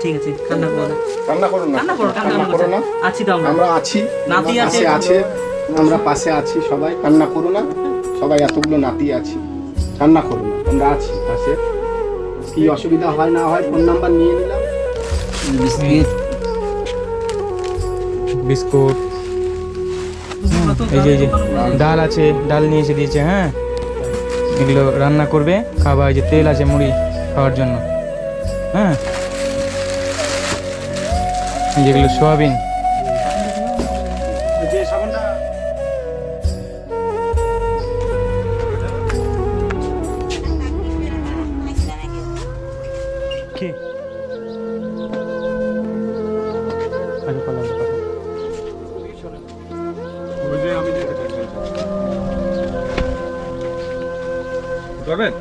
ঠিক আছে, কান্না করো না, কান্না করো না, কান্না করো, কান্না করো না, আছি তো আমরা আছি, নাতি আছে, আছে আমরা পাশে আছি সবাই, কান্না করো না, সবাই এতগুলো নাতি আছি, কান্না করো না, আমরা আছি পাশে। কি অসুবিধা হয় না হয় ফোন নাম্বার নিয়ে নিলাম। বিস্কুট, এই যে ডাল আছে, ডাল নিয়ে এসে দিয়েছে। হ্যাঁ, এগুলো রান্না করবে, খাবার। এই যে তেল আছে মুড়ি খাওয়ার জন্য। হ্যাঁ, যেগুলো সোয়াবিন। কি যাবেন?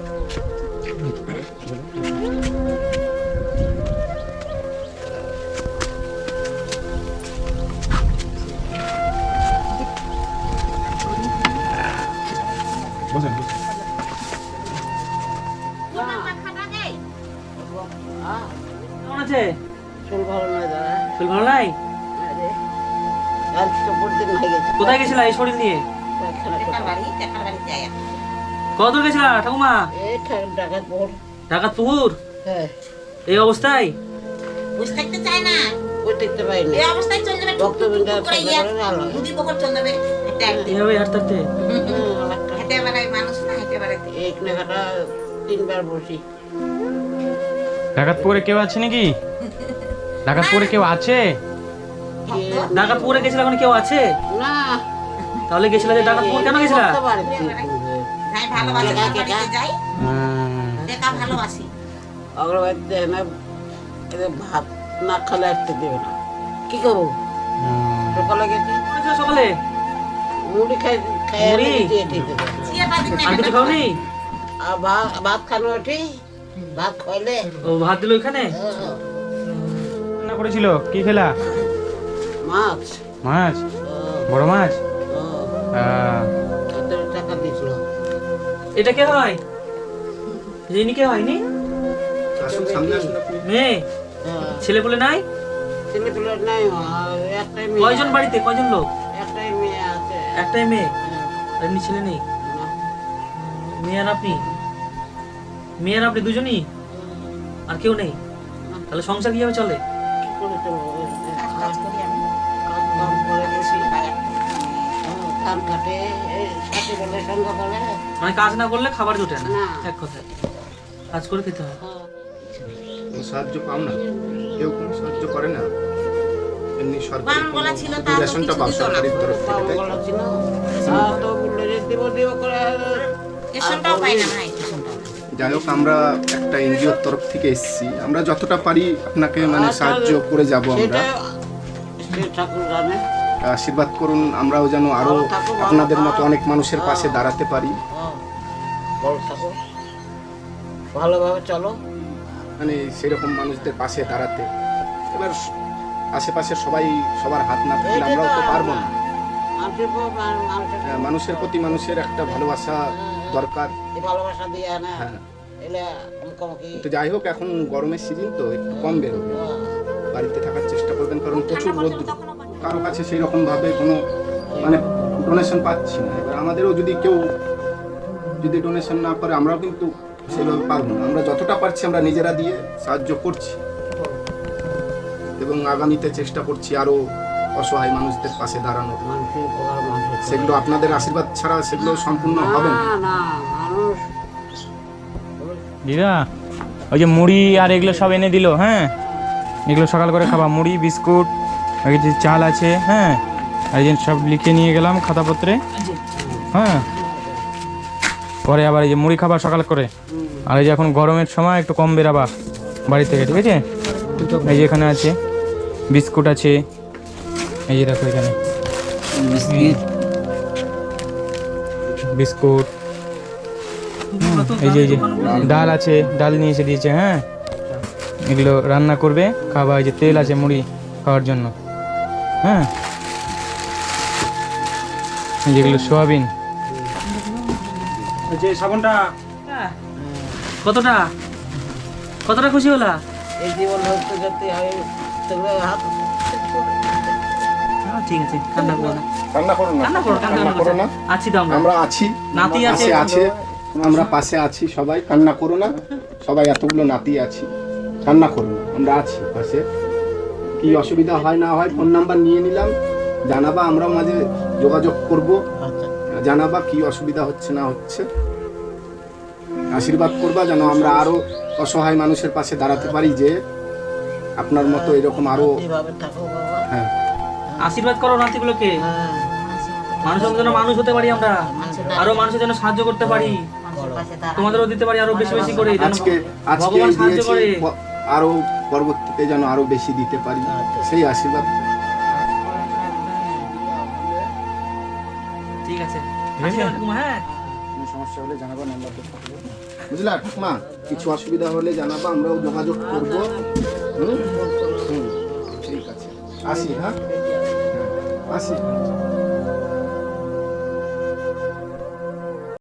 কেমন আছে? শরীর ভালো নয় দাদা। শরীর ভালো নাই? আরে, কাল তো পরদিন হয়ে গেছে। কোথায় গেছিলা এই শরীর নিয়ে? কত দূর গেছিলা ঠাকুমা? এই ঢাকার পর। ঢাকাতপুর? হ্যাঁ, এই অবস্থায়? বুঝতে থাকতে চায় না, ওই দেখতে পাইনি। এই অবস্থায় চলে যাবে, রক্তবিন্দু টুক করে থাকলে পরে ভালো। নদী পুকুর চলে যাবে, হেঁটে হাঁটতে। এইভাবে হাঁটতে হাঁটতে? হেঁটে বেড়ায় মানুষ না, হেঁটে বেড়াতে। এই নাগাটা 3 বার বসি। ঢাকাতপুরে কেউ আছে নাকি? ঢাকাতপুরে কেউ আছে? ঢাকাতপুরে গেছিলা, এখন কেউ আছে? না, তাহলে গেছিলা যে ঢাকাতপুর কেন গেছিলা? করতে পারি। যাই ভালোবাসি, কেটা, বাড়িতে কেটা। যাই, হুম, দেখা ভালোবাসি। অগ্রবাদে না এদের ভাত না খেলে আসতে দেবে না। কি করবো? সকালে গেছি, করেছিলা সকালে? মুড়ি খাই খাই মুড়ি? সিয়া বাদিন না, আর কিছু খাওনি? আর ভাত খানো ওঠি, ভাত খাইলে ও ভাত দিল ওইখানে? রান্না করেছিল কি খেলা? মাছ। মাছ, বড় মাছ। টাকা দিয়েছিল। এটা কে হয়? যিনি কে হয়নি? আসুন, সামনে আসুন আপনি। মেয়ে? ছেলে বলে নাই? ছেলে পেলে নাই, একটাই মেয়ে। কয়জন বাড়িতে, কয়জন লোক? একটাই মেয়ে আছে। একটাই মেয়ে? আর এমনি ছেলে নেই? না, মেয়ে আর আপনি? মেয়ে আর আপনি দুজনই? আর কেউ নেই? তাহলে সংসার কিভাবে চলে? কি করে চলবো? কাজ করি আমি। কাজ কাম করে গেছি, পাই একটা। ধান কাটে, এই কাটে বেলে সঙ্গে বলে। মানে কাজ না করলে খাবার জোটে না, না। এক কথায় কাজ করে খেতে হয়। কোনো সাহায্য পাও না? কেউ কোনো সাহায্য করে না? এমনি সরকারি বাম গলা ছিল, তা তো রেশনটা কিছু পাও দিত না। সরকারি তরফ থেকে, তাই তো? বলা ছিল, তো বললো যে দিব করে। রেশনটাও পাই না ভাই, রেশনটাও না। যাই হোক, আমরা একটা এনজিওর তরফ থেকে এসেছি, আমরা যতটা পারি আপনাকে মানে সাহায্য করে যাব আমরা। সেটা সে ঠাকুর জানে। আশীর্বাদ করুন, আমরাও যেন আরো ভালো থাকো, ভালো আপনাদের থাকো। মতো অনেক মানুষের পাশে দাঁড়াতে পারি। ভালো থাকো, ভালোভাবে চলো। মানে সেরকম মানুষদের পাশে দাঁড়াতে। এবার আশেপাশের সবাই সবার হাত না থাকলে আমরাও তো পারবো না। মানুষের প্রতি মানুষের একটা ভালোবাসা দরকার। এই ভালোবাসা দিয়ে না হ্যাঁ, এলে মুখোমুখি। তো যাই হোক, এখন গরমের সিজন তো একটু কম বেরোবে, বাড়িতে থাকার চেষ্টা করবেন, কারণ প্রচুর রোদ। কারো কাছে সেই রকম ভাবে কোনো মানে ডোনেশন পাচ্ছি না। এবার আমাদেরও যদি কেউ যদি ডোনেশন না করে, আমরাও কিন্তু সেভাবে পারবো না। আমরা যতটা পারছি আমরা নিজেরা দিয়ে সাহায্য করছি, এবং আগামীতে চেষ্টা করছি আরো অসহায় মানুষদের পাশে দাঁড়ানোর। মানুষের উপকার মানুষের সেগুলো আপনাদের আশীর্বাদ ছাড়া সেগুলো সম্পূর্ণ হবে না। না, মানুষ দিদা, ওই যে মুড়ি আর এগুলো সব এনে দিল। হ্যাঁ, এগুলো সকাল করে খাবা, মুড়ি, বিস্কুট, আর এই যে চাল আছে। হ্যাঁ, আর এই যে সব লিখে নিয়ে গেলাম খাতাপত্রে। হ্যাঁ, পরে আবার এই যে মুড়ি খাবার সকাল করে। আর এই যে এখন গরমের সময় একটু কম বেরাবা বাড়ি থেকে, ঠিক আছে? এই যে এখানে আছে বিস্কুট আছে, এই যে দেখো এখানে বিস্কুট। এই যে ডাল আছে, ডাল নিয়ে এসে দিয়েছে। হ্যাঁ, এগুলো রান্না করবে, খাবার। এই যে তেল আছে মুড়ি খাওয়ার জন্য। হ্যাঁ, যেগুলো সোয়াবিন। কতটা কতটা খুশি হলা? এই জীবন হতে যেতে আমি সেগুলো হাত হ্যাঁ, ঠিক আছে, কান্না করো না। কান্না করো না, কান্না করো, কান্না করো না। আছি তো আমরা। আমরা আছি, নাতি আছে। পাশে আছে, আমরা পাশে আছি সবাই। কান্না করো না, সবাই এতগুলো নাতি আছি, কান্না করো না, আমরা আছি পাশে। কি অসুবিধা হয় না হয় ফোন নাম্বার নিয়ে নিলাম, জানাবা, আমরাও মাঝে যোগাযোগ করব, আচ্ছা জানাবা কি অসুবিধা হচ্ছে না হচ্ছে। আশীর্বাদ করবা যেন আমরা আরো অসহায় মানুষের পাশে দাঁড়াতে পারি, যে আপনার মতো এরকম আরো। এইভাবে থাকো বাবা। হ্যাঁ, আশীর্বাদ করো নাতিগুলোকে, হ্যাঁ মানুষের জন্য মানুষ হতে পারি আমরা, আরো মানুষের জন্য সাহায্য করতে পারি, মানুষের পাশে দাঁড়ানো। তোমাদেরও দিতে পারি আরো বেশি বেশি করে, যেন আজকে আজকে ভগবান সাহায্য দিয়েছি, করে। আরো পরবর্তীতে যেন আরো বেশি দিতে পারি, সেই আশীর্বাদ। ঠিক আছে, আসি ঠাকুমা, হ্যাঁ। কোনো সমস্যা হলে জানাবা, নাম্বার তো থাকবে, বুঝলা ঠাকুমা? কিছু অসুবিধা হলে জানাবা, আমরাও যোগাযোগ করবো। হুম হুম, ঠিক আছে, আসি। হ্যাঁ, আসি।